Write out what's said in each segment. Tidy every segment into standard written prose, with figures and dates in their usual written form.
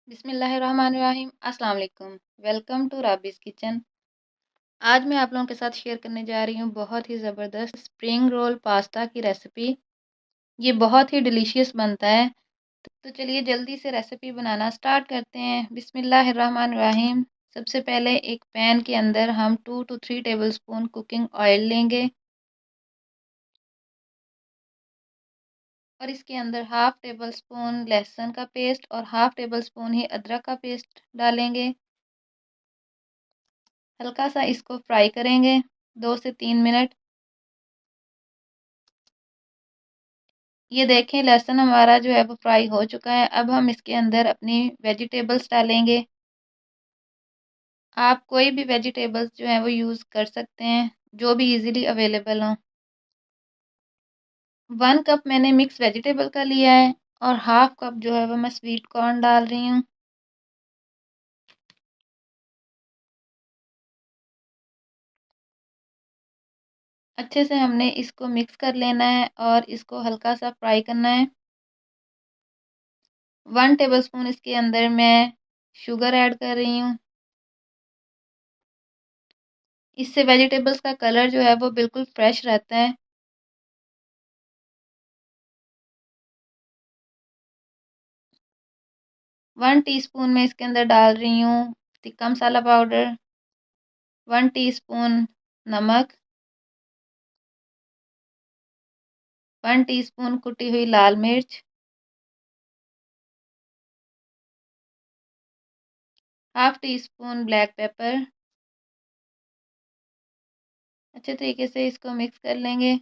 बिस्मिल्लाहिर्रहमानिर्रहीम। अस्सलाम वालेकुम। Welcome to Rabi's kitchen. आज मैं आप लोगों के साथ शेयर करने जा रही हूँ बहुत ही ज़बरदस्त स्प्रिंग रोल पास्ता की रेसिपी। ये बहुत ही डिलीशियस बनता है। तो चलिए जल्दी से रेसिपी बनाना स्टार्ट करते हैं। बिस्मिल्लाहिर्रहमानिर्रहीम। सबसे पहले एक पैन के अंदर हम 2 to 3 टेबलस्पून कुकिंग ऑयल लेंगे और इसके अंदर हाफ़ टेबल स्पून लहसुन का पेस्ट और हाफ़ टेबल स्पून ही अदरक का पेस्ट डालेंगे। हल्का सा इसको फ्राई करेंगे 2 से 3 मिनट। ये देखें लहसुन हमारा जो है वो फ्राई हो चुका है। अब हम इसके अंदर अपनी वेजिटेबल्स डालेंगे। आप कोई भी वेजिटेबल्स जो है वो यूज़ कर सकते हैं जो भी इजीली अवेलेबल हों। 1 कप मैंने मिक्स वेजिटेबल का लिया है और हाफ़ कप जो है वो मैं स्वीट कॉर्न डाल रही हूँ। अच्छे से हमने इसको मिक्स कर लेना है और इसको हल्का सा फ्राई करना है। 1 टेबलस्पून इसके अंदर मैं शुगर ऐड कर रही हूँ। इससे वेजिटेबल्स का कलर जो है वो बिल्कुल फ्रेश रहता है। 1 टीस्पून मैं इसके अंदर डाल रही हूँ तिक्का मसाला पाउडर, 1 टीस्पून नमक, 1 टीस्पून कुटी हुई लाल मिर्च, half tea spoon black pepper. अच्छे तरीके से इसको मिक्स कर लेंगे।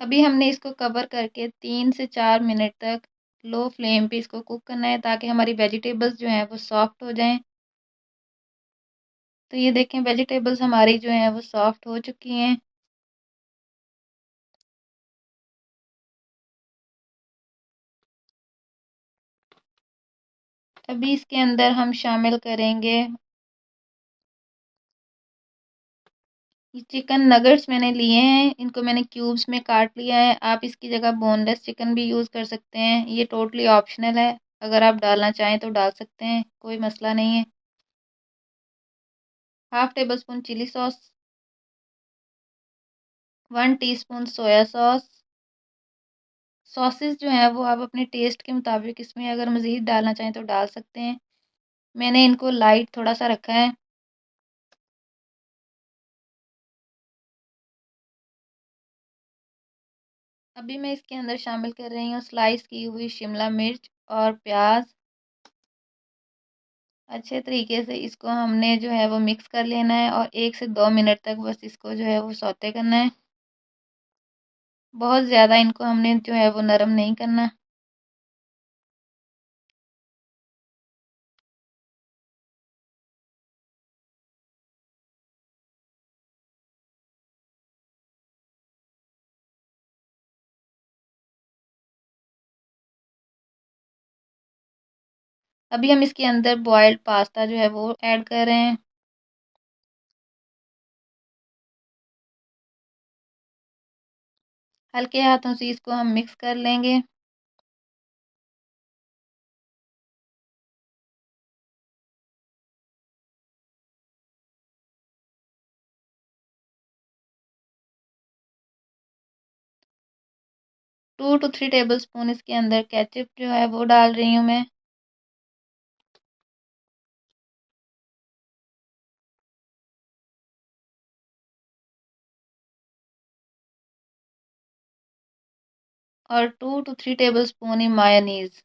अभी हमने इसको कवर करके 3 से 4 मिनट तक लो फ्लेम पे इसको कुक करना है ताकि हमारी वेजिटेबल्स जो हैं वो सॉफ्ट हो जाएं। तो ये देखें वेजिटेबल्स हमारी जो हैं वो सॉफ्ट हो चुकी हैं। अभी इसके अंदर हम शामिल करेंगे ये चिकन नगेट्स मैंने लिए हैं, इनको मैंने क्यूब्स में काट लिया है। आप इसकी जगह बोनलेस चिकन भी यूज़ कर सकते हैं। ये टोटली ऑप्शनल है, अगर आप डालना चाहें तो डाल सकते हैं, कोई मसला नहीं है। Half tablespoon chilli sauce, 1 teaspoon soya sauce. Sauces जो हैं वो आप अपने टेस्ट के मुताबिक इसमें अगर मज़ीद डालना चाहें तो डाल सकते हैं। मैंने इनको लाइट थोड़ा सा रखा है। अभी मैं इसके अंदर शामिल कर रही हूँ स्लाइस की हुई शिमला मिर्च और प्याज। अच्छे तरीके से इसको हमने जो है वो मिक्स कर लेना है और 1 से 2 मिनट तक बस इसको जो है वो सौते करना है। बहुत ज़्यादा इनको हमने जो है वो नरम नहीं करना। अभी हम इसके अंदर बॉयल्ड पास्ता जो है वो ऐड कर रहे हैं। हल्के हाथों से इसको हम मिक्स कर लेंगे। Two to three tablespoon इसके अंदर केचप जो है वो डाल रही हूँ मैं। और 2 to 3 table spoon he mayonnaise.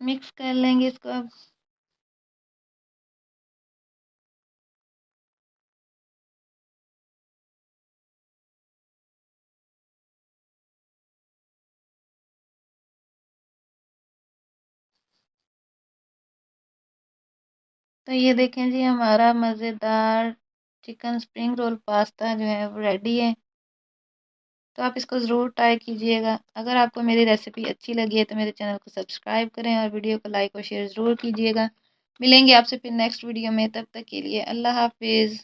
Mix कर लेंगे इसको अब। तो ये देखें जी, हमारा मज़ेदार चिकन स्प्रिंग रोल पास्ता जो है वो रेडी है। तो आप इसको ज़रूर ट्राई कीजिएगा। अगर आपको मेरी रेसिपी अच्छी लगी है तो मेरे चैनल को सब्सक्राइब करें और वीडियो को लाइक और शेयर ज़रूर कीजिएगा। मिलेंगे आपसे फिर नेक्स्ट वीडियो में, तब तक के लिए अल्लाह हाफिज़।